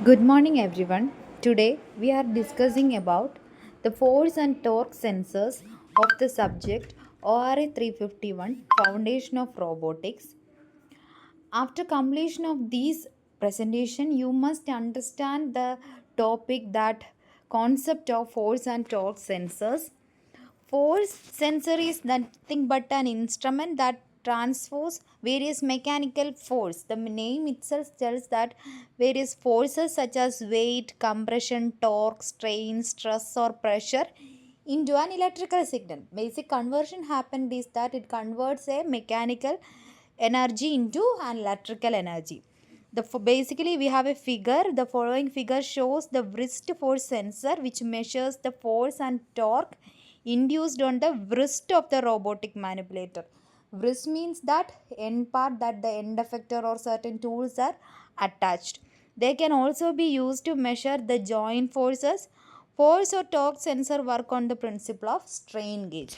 Good morning everyone. Today we are discussing about the force and torque sensors of the subject ORA 351 Foundation of Robotics. After completion of this presentation you must understand the topic that concept of force and torque sensors. Force sensor is nothing but an instrument that transfers various mechanical force. The name itself tells that various forces such as weight, compression, torque, strain, stress, or pressure into an electrical signal. Basic conversion happened is that it converts a mechanical energy into an electrical energy. Basically we have a figure. The following figure shows the wrist force sensor which measures the force and torque induced on the wrist of the robotic manipulator. Wrist means that end part that the end effector or certain tools are attached. They can also be used to measure the joint forces. Force or torque sensor work on the principle of strain gauge.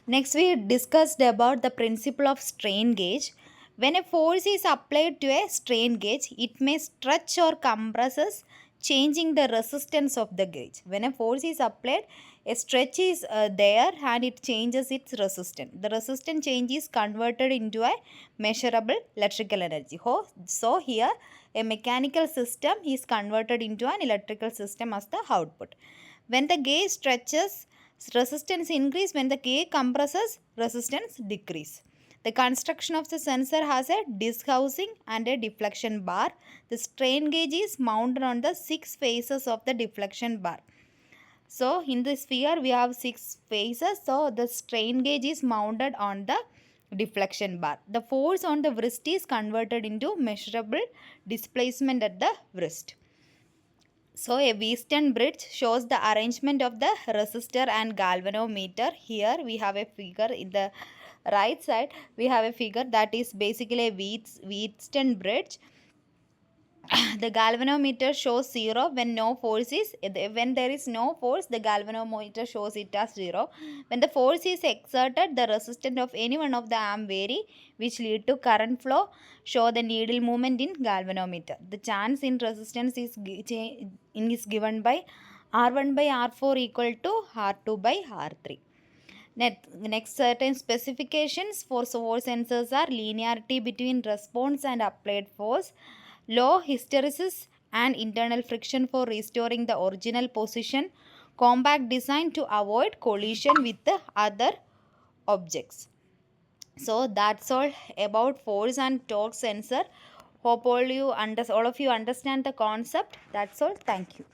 Next, we discussed about the principle of strain gauge. When a force is applied to a strain gauge, it may stretch or compresses, changing the resistance of the gauge. When a force is applied, a stretch is there and it changes its resistance. The resistance change is converted into a measurable electrical energy. So, here a mechanical system is converted into an electrical system as the output. When the gauge stretches, resistance increase. When the gauge compresses, resistance decrease. The construction of the sensor has a disc housing and a deflection bar. The strain gauge is mounted on the 6 faces of the deflection bar. So in the sphere we have 6 faces. So the strain gauge is mounted on the deflection bar. The force on the wrist is converted into measurable displacement at the wrist. So a Wheatstone bridge shows the arrangement of the resistor and galvanometer. Here we have a figure in the right side. We have a figure that is basically a Wheatstone bridge. The galvanometer shows 0 when no force is when there is no force. The galvanometer shows it as 0. When the force is exerted, the resistance of any one of the arm vary, which lead to current flow. Show the needle movement in galvanometer. The chance in resistance is given by R1 by R4 equal to R2 by R3. Next, certain specifications for force sensors are linearity between response and applied force, low hysteresis and internal friction for restoring the original position, compact design to avoid collision with the other objects. So that's all about force and torque sensor. Hope all of you understand the concept. That's all. Thank you.